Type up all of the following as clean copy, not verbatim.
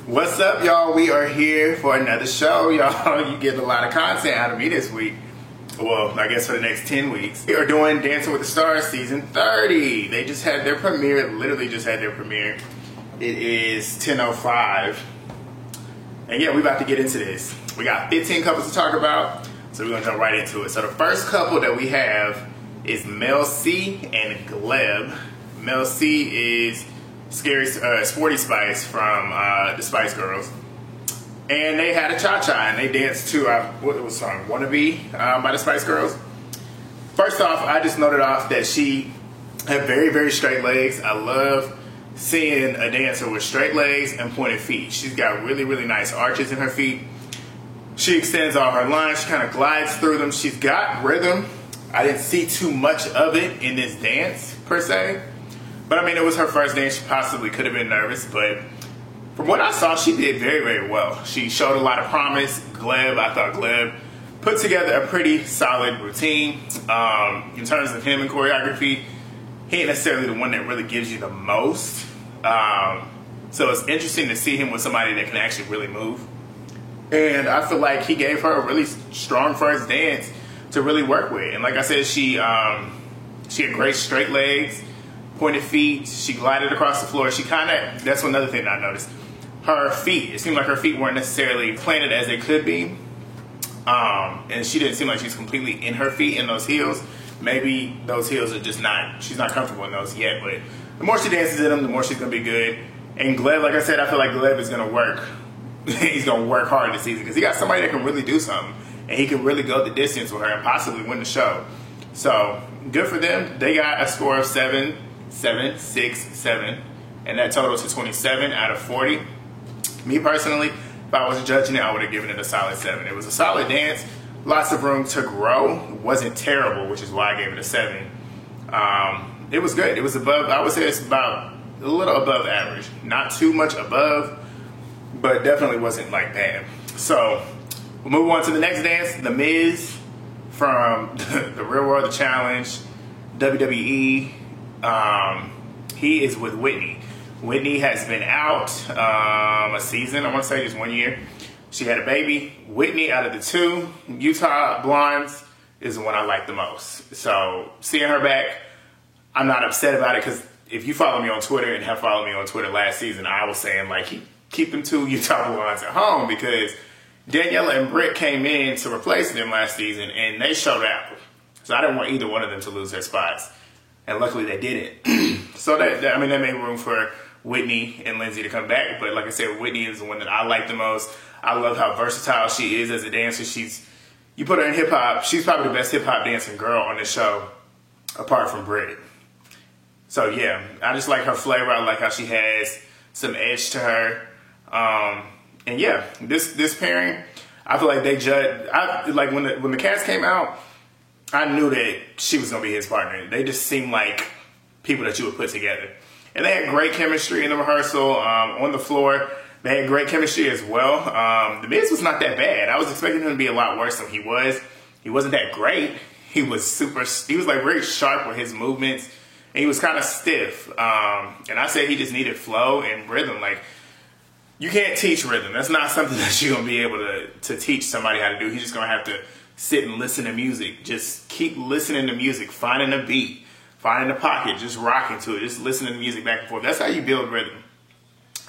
What's up, y'all? We are here for another show, y'all. You get a lot of content out of me this week. Well, I guess for the next 10 weeks. We are doing Dancing with the Stars season 30. They just had their premiere, literally just had their premiere. It is 10:05. And yeah, we're about to get into this. We got 15 couples to talk about, so we're gonna jump right into it. So the first couple that we have is Mel C and Gleb. Mel C is Sporty Spice from the Spice Girls. And they had a cha-cha and they danced to, what was the song? Wannabe by the Spice Girls. First off, I just noted off that she had very, very straight legs. I love seeing a dancer with straight legs and pointed feet. She's got really, really nice arches in her feet. She extends all her lines. She kind of glides through them. She's got rhythm. I didn't see too much of it in this dance, per se. But I mean, it was her first dance. She possibly could have been nervous, but from what I saw, she did very, very well. She showed a lot of promise. I thought Gleb put together a pretty solid routine. In terms of him and choreography, he ain't necessarily the one that really gives you the most. So it's interesting to see him with somebody that can actually really move. And I feel like he gave her a really strong first dance to really work with. And like I said, she had great straight legs, pointed feet. She glided across the floor. She kind of, that's another thing I noticed. Her feet, it seemed like her feet weren't necessarily planted as they could be. And she didn't seem like she's completely in her feet in those heels. Maybe those heels are just not, she's not comfortable in those yet. But the more she dances in them, the more she's going to be good. And Gleb, like I said, I feel like Gleb is going to work. He's going to work hard this season because he got somebody that can really do something. And he can really go the distance with her and possibly win the show. So good for them. They got a score of 7, 6, 7. And that totals to 27 out of 40. Me personally, if I was judging it, I would have given it a solid 7. It was a solid dance, lots of room to grow. It wasn't terrible, which is why I gave it a 7. It was good. It was above, I would say it's about a little above average. Not too much above, but definitely wasn't like bad. So we'll move on to the next dance, The Miz from the Real World, The Challenge, WWE. He is with Whitney. Whitney has been out a season, I want to say just 1 year. She had a baby. Whitney, out of the two Utah blondes, is the one I like the most. So seeing her back, I'm not upset about it because if you follow me on Twitter and have followed me on Twitter last season, I was saying like keep them two Utah blondes at home because Daniela and Britt came in to replace them last season and they showed out. So I didn't want either one of them to lose their spots. And luckily they didn't. So that made room for Whitney and Lindsay to come back. But like I said, Whitney is the one that I like the most. I love how versatile she is as a dancer. You put her in hip hop, she's probably the best hip hop dancing girl on this show, apart from Britt. So yeah, I just like her flavor. I like how she has some edge to her. And yeah, this pairing, I feel like they judged. Like when the cast came out, I knew that she was gonna be his partner. They just seemed like people that you would put together. And they had great chemistry in the rehearsal, on the floor. They had great chemistry as well. The Miz was not that bad. I was expecting him to be a lot worse than he was. He wasn't that great. He was like very sharp with his movements. And he was kind of stiff. And I said he just needed flow and rhythm. Like, you can't teach rhythm. That's not something that you're going to be able to teach somebody how to do. He's just going to have to sit and listen to music. Just keep listening to music, finding a beat. Finding the pocket, just rocking to it, just listening to music back and forth. That's how you build rhythm.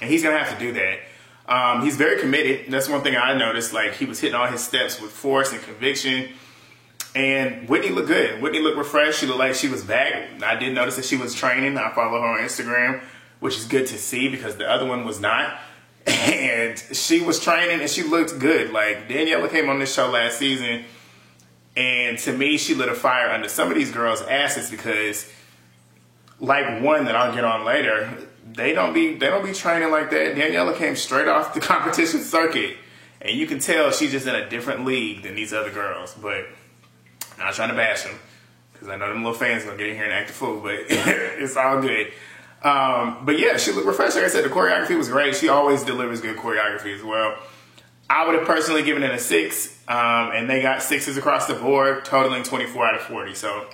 And he's going to have to do that. He's very committed. That's one thing I noticed. Like, he was hitting all his steps with force and conviction. And Whitney looked good. Whitney looked refreshed. She looked like she was back. I did notice that she was training. I follow her on Instagram, which is good to see because the other one was not. And she was training and she looked good. Like, Daniela came on this show last season. And to me, she lit a fire under some of these girls' asses because, like one that I'll get on later, they don't be training like that. Daniela came straight off the competition circuit, and you can tell she's just in a different league than these other girls. But I'm not trying to bash them because I know them little fans gonna get in here and act a fool, but it's all good. But yeah, she looked refreshed. Like I said, the choreography was great. She always delivers good choreography as well. I would have personally given it a 6, and they got 6s across the board, totaling 24 out of 40. So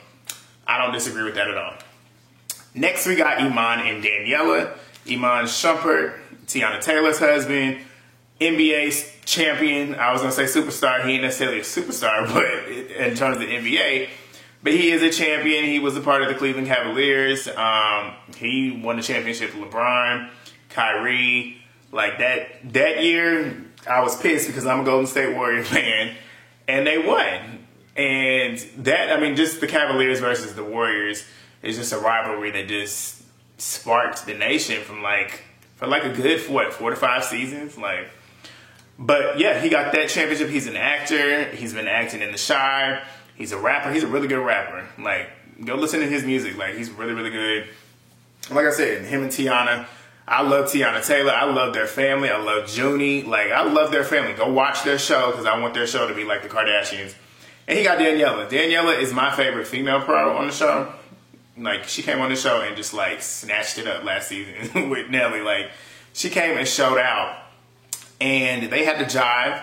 I don't disagree with that at all. Next, we got Iman and Daniela. Iman Shumpert Tiana Taylor's husband, NBA champion. I was going to say superstar. He ain't necessarily a superstar, but in terms of the NBA. But he is a champion. He was a part of the Cleveland Cavaliers. He won the championship with LeBron, Kyrie. Like that year, I was pissed because I'm a Golden State Warrior fan, and they won. And that, I mean, just the Cavaliers versus the Warriors is just a rivalry that just sparked the nation for like a good, 4 to 5 seasons. Like, but yeah, he got that championship. He's an actor. He's been acting in The Shire. He's a rapper. He's a really good rapper. Like, go listen to his music. Like, he's really, really good. Like I said, him and Tiana, I love Tiana Taylor. I love their family. I love Junie. Like, I love their family. Go watch their show because I want their show to be like the Kardashians. And he got Daniela. Daniela is my favorite female pro on the show. Like, she came on the show and just, like, snatched it up last season with Nelly. Like, she came and showed out. And they had to jive.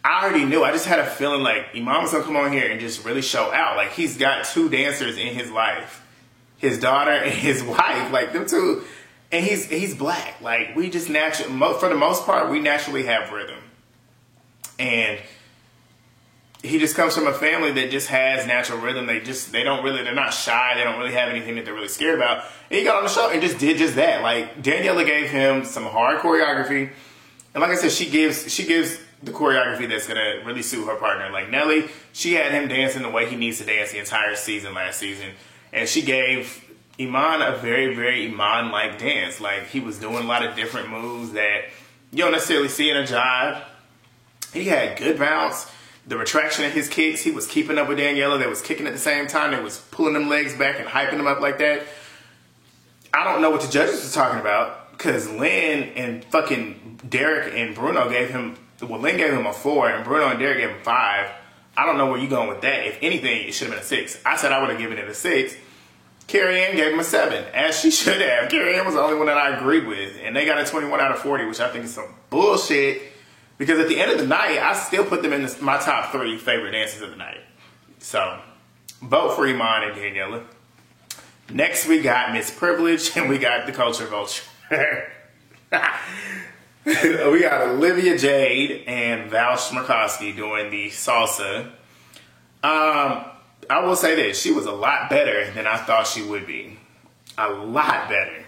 I already knew. I just had a feeling like Iman was going to come on here and just really show out. Like, he's got 2 dancers in his life. His daughter and his wife. Like, them two. And he's black. Like, we just naturally, for the most part, we naturally have rhythm. And he just comes from a family that just has natural rhythm. They're not shy. They don't really have anything that they're really scared about. And he got on the show and just did just that. Like, Daniela gave him some hard choreography. And like I said, she gives the choreography that's going to really suit her partner. Like Nelly, she had him dancing the way he needs to dance the entire season last season. And she gave Iman a very, very Iman-like dance. Like, he was doing a lot of different moves that you don't necessarily see in a jive. He had good bounce. The retraction of his kicks, he was keeping up with Daniela. They was kicking at the same time. They was pulling them legs back and hyping them up like that. I don't know what the judges were talking about because Lynn and fucking Derek and Bruno gave him, well, Lynn gave him a 4 and Bruno and Derek gave him 5. I don't know where you're going with that. If anything, it should have been a 6. I said I would have given it a 6. Carrie Ann gave him a 7, as she should have. Carrie Ann was the only one that I agreed with. And they got a 21 out of 40, which I think is some bullshit. Because at the end of the night, I still put them in my top 3 favorite dances of the night. So, vote for Iman and Daniela. Next, we got Miss Privilege, and we got the Culture Vulture. We got Olivia Jade and Val Smirkowski doing the salsa. I will say this. She was a lot better than I thought she would be. A lot better.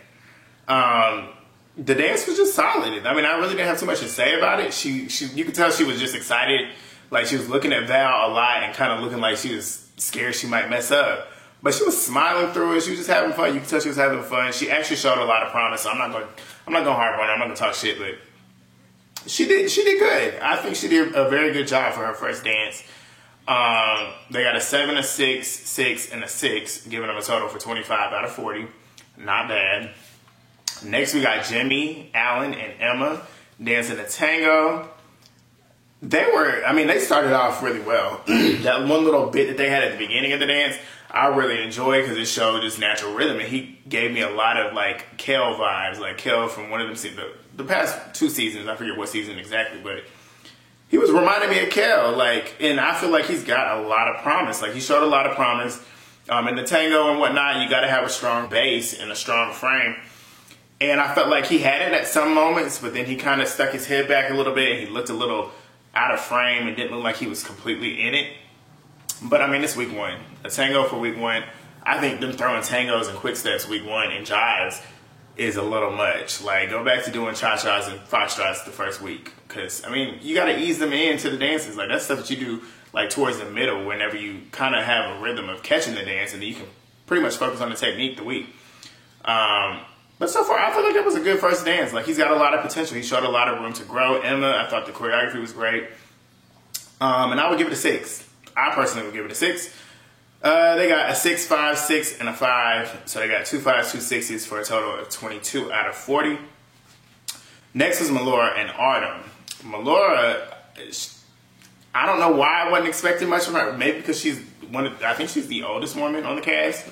The dance was just solid. I mean, I really didn't have too much to say about it. You could tell she was just excited. Like, she was looking at Val a lot and kind of looking like she was scared she might mess up. But she was smiling through it. She was just having fun. You could tell she was having fun. She actually showed a lot of promise. So I'm not going to harp on her. I'm not going to talk shit, but she did good. I think she did a very good job for her first dance. They got a 7, a 6, 6, and a 6, giving them a total for 25 out of 40. Not bad. Next, we got Jimmy, Allen, and Emma dancing a tango. They started off really well. That one little bit that they had at the beginning of the dance, I really enjoyed because it showed just natural rhythm. And he gave me a lot of, like, Kel vibes. Like, Kel from one of them, the past 2 seasons, I forget what season exactly, but he was reminding me of Kel. Like, and I feel like he's got a lot of promise. Like, he showed a lot of promise. In the tango and whatnot, you got to have a strong base and a strong frame. And I felt like he had it at some moments, but then he kind of stuck his head back a little bit. And he looked a little out of frame and didn't look like he was completely in it. But, I mean, it's week 1. A tango for week 1. I think them throwing tangos and quick steps week 1 and jives is a little much. Like, go back to doing cha-chas and foxtrots the first week. Because, I mean, you got to ease them into the dances. Like, that's stuff that you do, like, towards the middle whenever you kind of have a rhythm of catching the dance. And then you can pretty much focus on the technique the week. But so far, I feel like it was a good first dance. Like, he's got a lot of potential. He showed a lot of room to grow. Emma, I thought the choreography was great. And I would give it a 6. I personally would give it a 6. They got a 6, 5, 6, and a 5. So they got 2 5s, 2 6s for a total of 22 out of 40. Next was Melora and Artem. Melora, I don't know why I wasn't expecting much from her. Maybe because I think she's the oldest woman on the cast.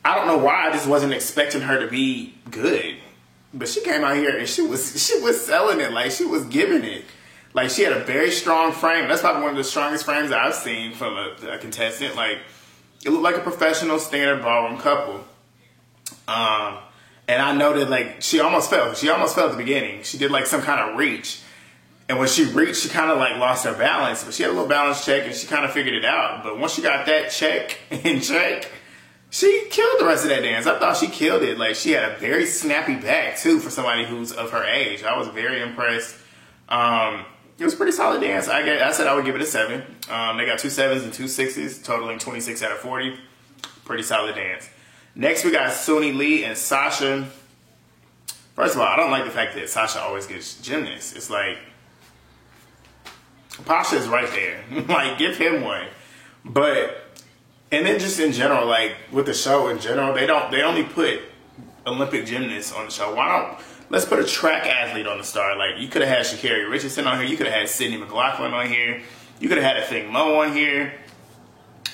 I don't know why I just wasn't expecting her to be good. But she came out here and she was selling it. Like, she was giving it. Like, she had a very strong frame. That's probably one of the strongest frames I've seen from a contestant. Like, it looked like a professional standard ballroom couple. And I noted like she almost fell. She almost fell at the beginning. She did like some kind of reach. And when she reached, she kind of like lost her balance. But she had a little balance check and she kind of figured it out. But once she got that check in check, she killed the rest of that dance. I thought she killed it. Like she had a very snappy back too for somebody who's of her age. I was very impressed. It was a pretty solid dance. I said I would give it a 7. They got 2 7s and 2 6s, totaling 26 out of 40. Pretty solid dance. Next, we got Suni Lee and Sasha. First of all, I don't like the fact that Sasha always gets gymnasts. It's like, Pasha is right there. Like, give him one. But, and then just in general, like, with the show in general, they only put Olympic gymnasts on the show. Why don't, let's put a track athlete on the star. Like, you could have had Sha'Carri Richardson on here. You could have had Sydney McLaughlin on here. You could have had Athing Mu on here.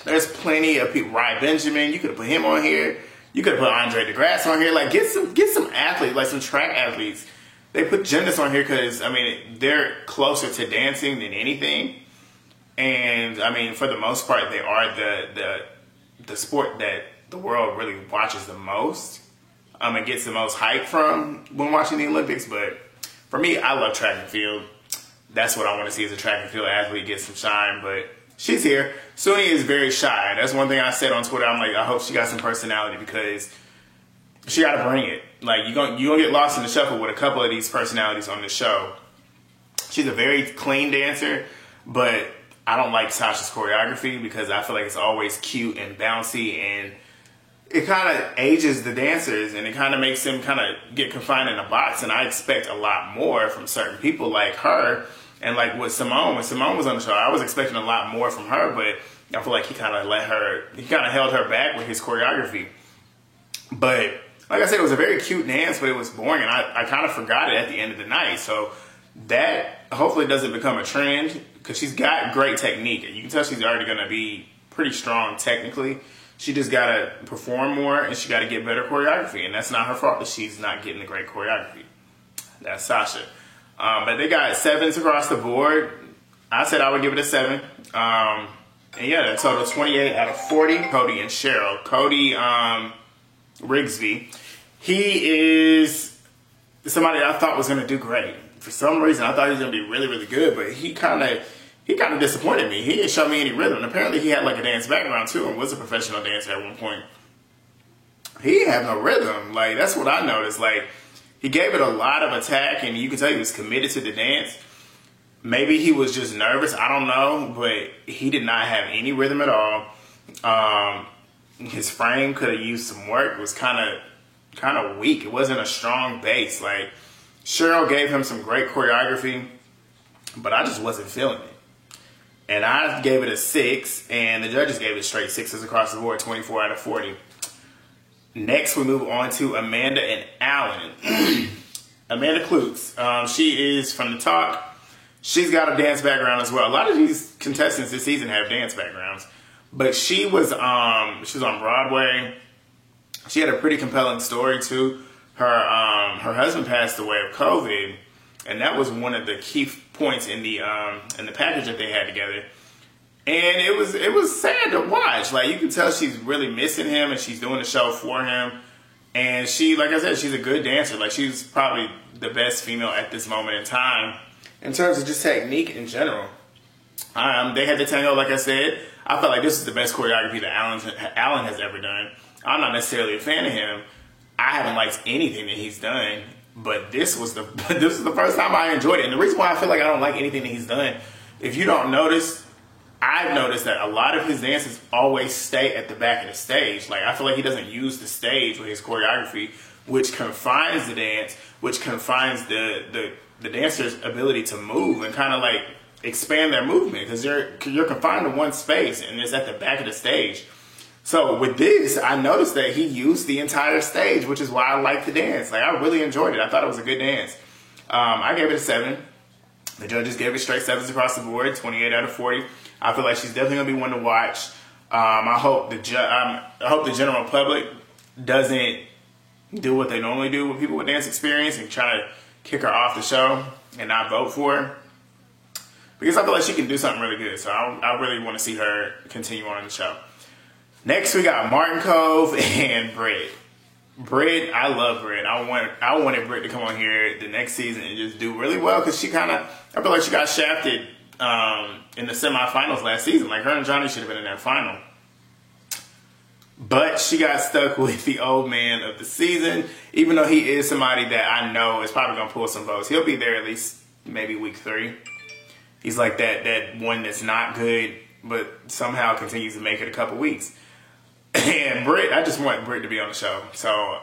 There's plenty of people. Ryan Benjamin, you could have put him on here. You could have put Andre DeGrasse on here. Like, get some athletes, like some track athletes. They put gymnasts on here because, I mean, they're closer to dancing than anything. And, I mean, for the most part, they are the sport that the world really watches the most. And gets the most hype from when watching the Olympics. But for me, I love track and field. That's what I want to see as a track and field athlete get some shine. But she's here. Suni is very shy. That's one thing I said on Twitter. I'm like, I hope she got some personality because she got to bring it. Like, you're gonna get lost in the shuffle with a couple of these personalities on the show. She's a very clean dancer, but I don't like Sasha's choreography because I feel like it's always cute and bouncy, and it kind of ages the dancers, and it kind of makes them kind of get confined in a box. And I expect a lot more from certain people like her. And like with Simone, when Simone was on the show, I was expecting a lot more from her, but I feel like he kind of held her back with his choreography. But like I said, it was a very cute dance, but it was boring, and I kind of forgot it at the end of the night. So that hopefully doesn't become a trend because she's got great technique. You can tell she's already going to be pretty strong technically. She just got to perform more, and she got to get better choreography, and that's not her fault that she's not getting the great choreography. That's Sasha. But they got 7s across the board. I said I would give it a 7. And yeah, that total 28 out of 40. Cody and Cheryl. Cody Rigsby. He is somebody I thought was going to do great. For some reason, I thought he was going to be really, really good, but he kind of disappointed me. He didn't show me any rhythm. And apparently, he had like a dance background too and was a professional dancer at one point. He had no rhythm. Like, that's what I noticed. Like, he gave it a lot of attack, and you can tell he was committed to the dance. Maybe he was just nervous. I don't know, but he did not have any rhythm at all. His frame could have used some work. It was kind of weak. It wasn't a strong base. Like, Cheryl gave him some great choreography, but I just wasn't feeling it. And I gave it a 6, and the judges gave it straight 6s across the board, 24 out of 40. Next, we move on to Amanda and Alan. Amanda Klutz. She is from The Talk. She's got a dance background as well. A lot of these contestants this season have dance backgrounds. But she was on Broadway. She had a pretty compelling story, too. Her husband passed away of COVID, and that was one of the key points in the package that they had together. And it was sad to watch. Like, you can tell she's really missing him, and she's doing the show for him. And she, like I said, she's a good dancer. Like, she's probably the best female at this moment in time in terms of just technique in general. They had the tango, like I said. I felt like this is the best choreography that Alan has ever done. I'm not necessarily a fan of him. I haven't liked anything that he's done, but this was the first time I enjoyed it. And the reason why I feel like I don't like anything that he's done, if you don't notice, I've noticed that a lot of his dances always stay at the back of the stage. Like, I feel like he doesn't use the stage with his choreography, which confines the dance, which confines the dancer's ability to move and kind of like expand their movement, because you're confined to one space and it's at the back of the stage. So with this, I noticed that he used the entire stage, which is why I liked the dance. Like, I really enjoyed it. I thought it was a good dance. I gave it a 7. The judges gave it straight 7s across the board, 28 out of 40. I feel like she's definitely gonna be one to watch. I hope the general public doesn't do what they normally do with people with dance experience and try to kick her off the show and not vote for her, because I feel like she can do something really good. So I really want to see her continue on in the show. Next, we got Martin Kove and Britt. Britt, I love Britt. I wanted Britt to come on here the next season and just do really well because I feel like she got shafted in the semifinals last season. Like her and Johnny should have been in that final. But she got stuck with the old man of the season, even though he is somebody that I know is probably going to pull some votes. He'll be there at least maybe week 3. He's like that one that's not good, but somehow continues to make it a couple weeks. And Britt, I just want Britt to be on the show. So,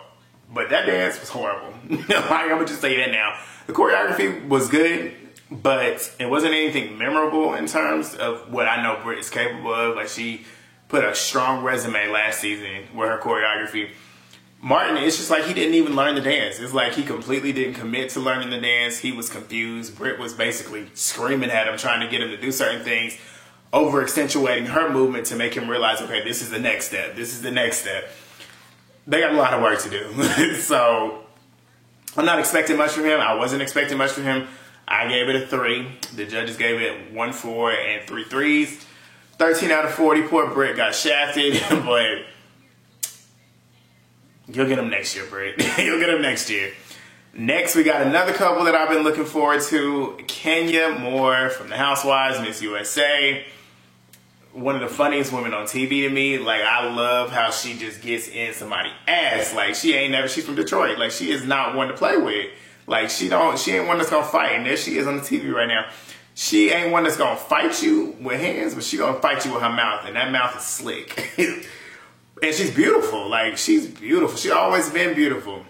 but that dance was horrible. Like, I'm going to just say that now. The choreography was good, but it wasn't anything memorable in terms of what I know Britt is capable of. Like, she put a strong resume last season with her choreography. Martin, it's just like he didn't even learn the dance. It's like he completely didn't commit to learning the dance. He was confused. Britt was basically screaming at him, trying to get him to do certain things, over accentuating her movement to make him realize, okay, this is the next step. This is the next step. They got a lot of work to do. So I'm not expecting much from him. I wasn't expecting much from him. I gave it a 3. The judges gave it 1 4 and 3 3s. 13 out of 40. Poor Britt got shafted, but you'll get him next year, Britt. You'll get him next year. Next, we got another couple that I've been looking forward to. Kenya Moore from The Housewives, Miss USA. One of the funniest women on TV to me. Like, I love how she just gets in somebody's ass. Like, she's from Detroit. Like, she is not one to play with. Like, she ain't one that's gonna fight. And there she is on the TV right now. She ain't one that's gonna fight you with hands, but she gonna fight you with her mouth. And that mouth is slick. And she's beautiful. Like, she's beautiful. She always been beautiful.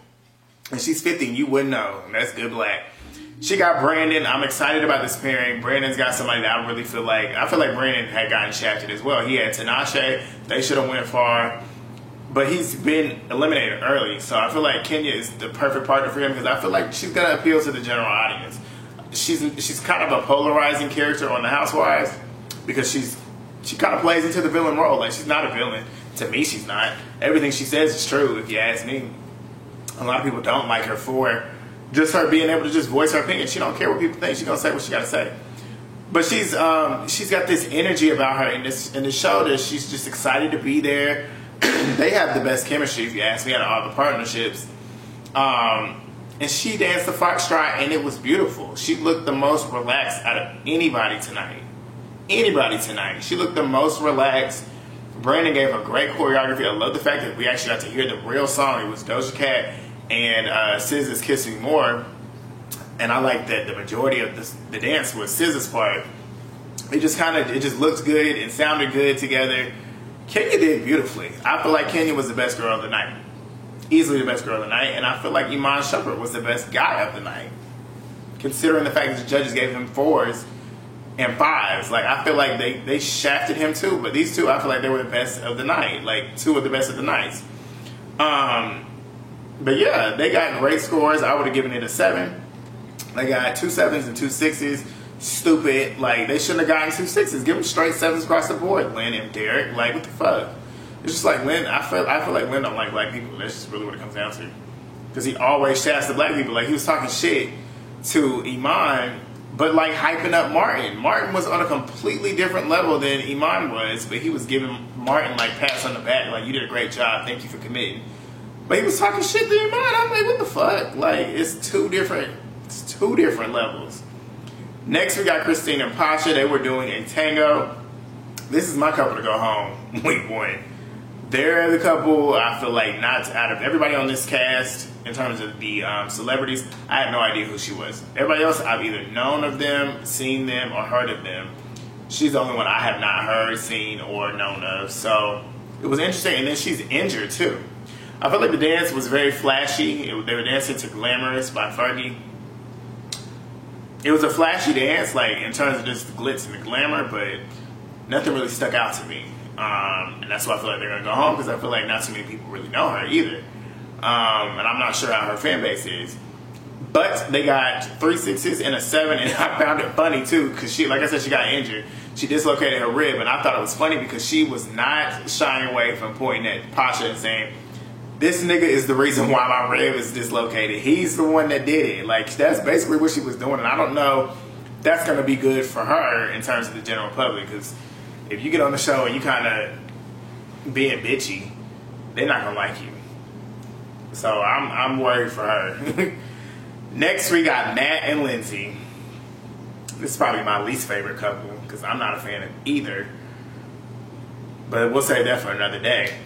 And she's 50 and you wouldn't know. And that's good black. She got Brandon. I'm excited about this pairing. Brandon's got somebody that I really feel like Brandon had gotten shafted as well. He had Tinashe. They should have went far. But he's been eliminated early. So I feel like Kenya is the perfect partner for him because I feel like she's going to appeal to the general audience. She's kind of a polarizing character on The Housewives because she kind of plays into the villain role. Like, she's not a villain. To me, she's not. Everything she says is true, if you ask me. A lot of people don't like her for just her being able to just voice her opinion. She don't care what people think. She's going to say what she got to say. But she's got this energy about her in this show that she's just excited to be there. They have the best chemistry, if you ask me, out of all the partnerships. And she danced the foxtrot, and it was beautiful. She looked the most relaxed out of anybody tonight. Anybody tonight. She looked the most relaxed. Brandon gave a great choreography. I love the fact that we actually got to hear the real song. It was Doja Cat and SZA's Kissing More. And I like that the majority of the dance was SZA's part. It just looked good and sounded good together. Kenya did beautifully. I feel like Kenya was the best girl of the night. Easily the best girl of the night. And I feel like Iman Shumpert was the best guy of the night. Considering the fact that the judges gave him 4s and 5s. Like, I feel like they shafted him too. But these two, I feel like they were the best of the night. Like, 2 of the best of the nights. But yeah, they got great scores. I would have given it a 7. They got 2 7s and 2 6s. Stupid. Like, they shouldn't have gotten 2 6s. Give them straight 7s across the board, Lynn and Derek. Like, what the fuck? It's just like Lynn. I feel like Lynn don't like black people. That's just really what it comes down to. Because he always shafts the black people. Like, he was talking shit to Iman, but like hyping up Martin. Martin was on a completely different level than Iman was, but he was giving Martin like pats on the back, like, you did a great job, thank you for committing. But he was talking shit to Iman. I'm like, what the fuck? Like, it's two different levels. Next, we got Christine and Pasha. They were doing a tango. This is my couple to go home week 1. They're the couple, I feel like, not out of everybody on this cast, in terms of the celebrities, I had no idea who she was. Everybody else, I've either known of them, seen them, or heard of them. She's the only one I have not heard, seen, or known of. So it was interesting. And then she's injured, too. I felt like the dance was very flashy. They were dancing to Glamorous by Fergie. It was a flashy dance, like, in terms of just the glitz and the glamour, but nothing really stuck out to me. And that's why I feel like they're going to go home, because I feel like not too many people really know her either. And I'm not sure how her fan base is. But they got 3 6s and a 7, and I found it funny too, because she, like I said, she got injured. She dislocated her rib, and I thought it was funny because she was not shying away from pointing at Pasha and saying, this nigga is the reason why my rib is dislocated. He's the one that did it. Like, that's basically what she was doing, and I don't know if that's going to be good for her in terms of the general public, because if you get on the show and you kind of being bitchy, they're not going to like you. So I'm worried for her. Next, we got Matt and Lindsay. This is probably my least favorite couple because I'm not a fan of either. But we'll save that for another day.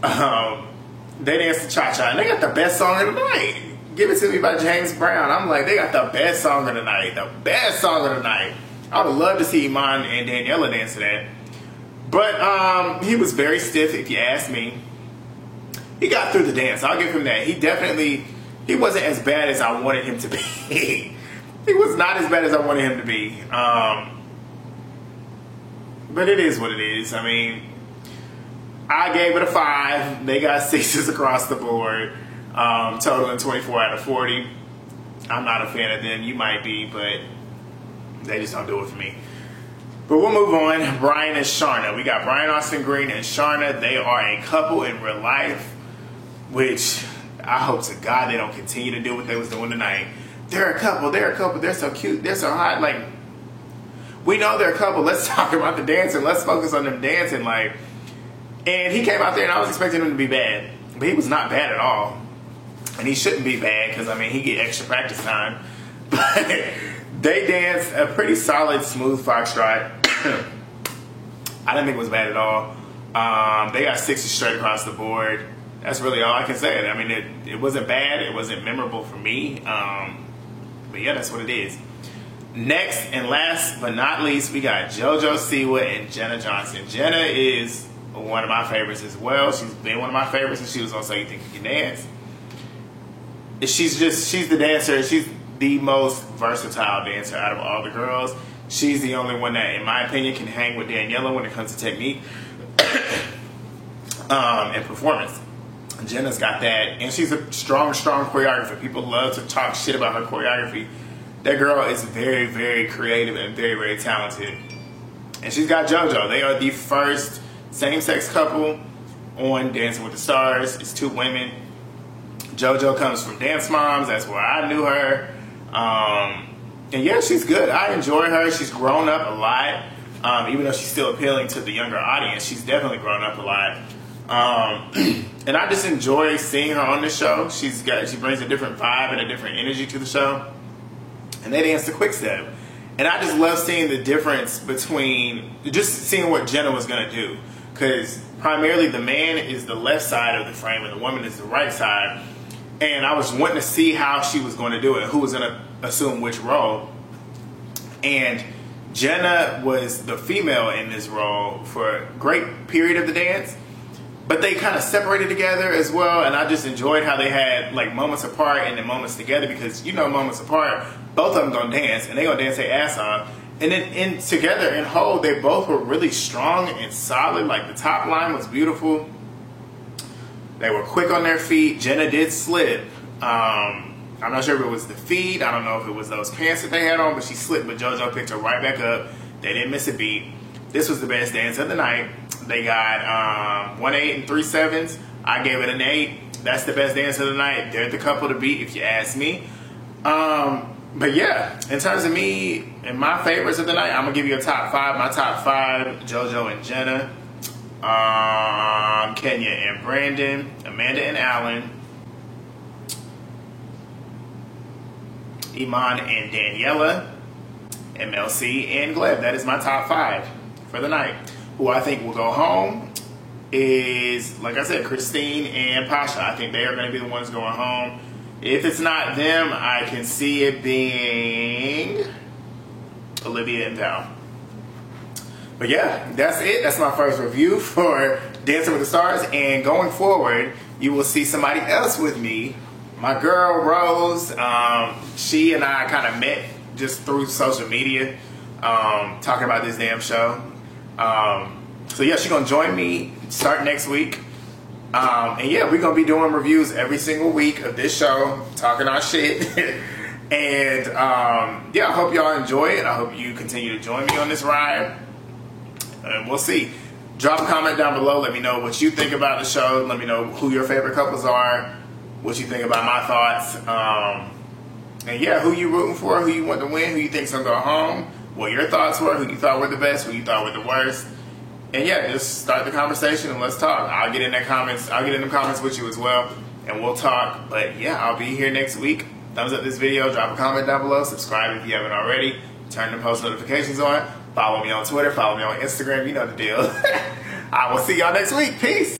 They danced the Cha-Cha, and they got the best song of the night. Give It To Me by James Brown. I'm like, they got the best song of the night. The best song of the night. I would love to see Iman and Daniela dance to that. But he was very stiff, if you ask me. He got through the dance. I'll give him that. He wasn't as bad as I wanted him to be. He was not as bad as I wanted him to be. But it is what it is. I mean, I gave it a 5. They got 6s across the board. Totaling 24 out of 40. I'm not a fan of them. You might be, but they just don't do it for me. But we'll move on. Brian and Sharna. We got Brian Austin Green and Sharna. They are a couple in real life, which I hope to God they don't continue to do what they was doing tonight. They're a couple. They're a couple. They're so cute. They're so hot. Like, we know they're a couple. Let's talk about the dancing. Let's focus on them dancing. Like, and he came out there and I was expecting him to be bad, but he was not bad at all. And he shouldn't be bad because, I mean, he get extra practice time. But they danced a pretty solid, smooth foxtrot. I didn't think it was bad at all. They got 6s straight across the board. That's really all I can say. I mean, it wasn't bad. It wasn't memorable for me. But yeah, that's what it is. Next and last but not least, we got JoJo Siwa and Jenna Johnson. Jenna is one of my favorites as well. She's been one of my favorites since she was on So You Think You Can Dance. She's the dancer. She's the most versatile dancer out of all the girls. She's the only one that, in my opinion, can hang with Daniela when it comes to technique and performance. Jenna's got that, and she's a strong choreographer. People love to talk shit about her choreography. That girl is very, very creative and very, very talented. And she's got JoJo. They are the first same-sex couple on Dancing with the Stars. It's 2 women. JoJo comes from Dance Moms. That's where I knew her. And yeah, she's good. I enjoy her. She's grown up a lot. Even though she's still appealing to the younger audience, she's definitely grown up a lot. And I just enjoy seeing her on the show. She brings a different vibe and a different energy to the show. And they dance the quick step. And I just love seeing the difference between, just seeing what Jenna was going to do. Because primarily the man is the left side of the frame and the woman is the right side. And I was wanting to see how she was going to do it, who was going to assume which role. And Jenna was the female in this role for a great period of the dance. But they kind of separated together as well, and I just enjoyed how they had like moments apart and then moments together, because you know, moments apart, both of them gonna dance and they gonna dance their ass off. And then together in whole, they both were really strong and solid. Like the top line was beautiful. They were quick on their feet. Jenna did slip. I'm not sure if it was the feet. I don't know if it was those pants that they had on, but she slipped, but JoJo picked her right back up. They didn't miss a beat. This was the best dance of the night. They got 1 8 and 3 7s. I gave it an 8. That's the best dance of the night. They're the couple to beat, if you ask me. But yeah, in terms of me and my favorites of the night, I'm gonna give you a top 5. My top 5: JoJo and Jenna, Kenya and Brandon, Amanda and Alan, Iman and Daniela, MLC and Gleb. That is my top 5 for the night. Who I think will go home is, like I said, Christine and Pasha. I think they are going to be the ones going home. If it's not them, I can see it being Olivia and Val. But yeah, that's it. That's my first review for Dancing with the Stars. And going forward, you will see somebody else with me. My girl, Rose. She and I kind of met just through social media, talking about this damn show. So yeah, she's gonna join me start next week. And yeah, we're gonna be doing reviews every single week of this show, talking our shit. And yeah, I hope y'all enjoy it. I hope you continue to join me on this ride. And we'll see. Drop a comment down below. Let me know what you think about the show. Let me know who your favorite couples are, what you think about my thoughts. And yeah, who you rooting for, who you want to win, who you think's gonna go home, what your thoughts were, who you thought were the best, who you thought were the worst. And yeah, just start the conversation and let's talk. I'll get in the comments with you as well. and we'll talk. But yeah, I'll be here next week. Thumbs up this video, drop a comment down below, subscribe if you haven't already, turn the post notifications on, follow me on Twitter, follow me on Instagram, you know the deal. I will see y'all next week. Peace.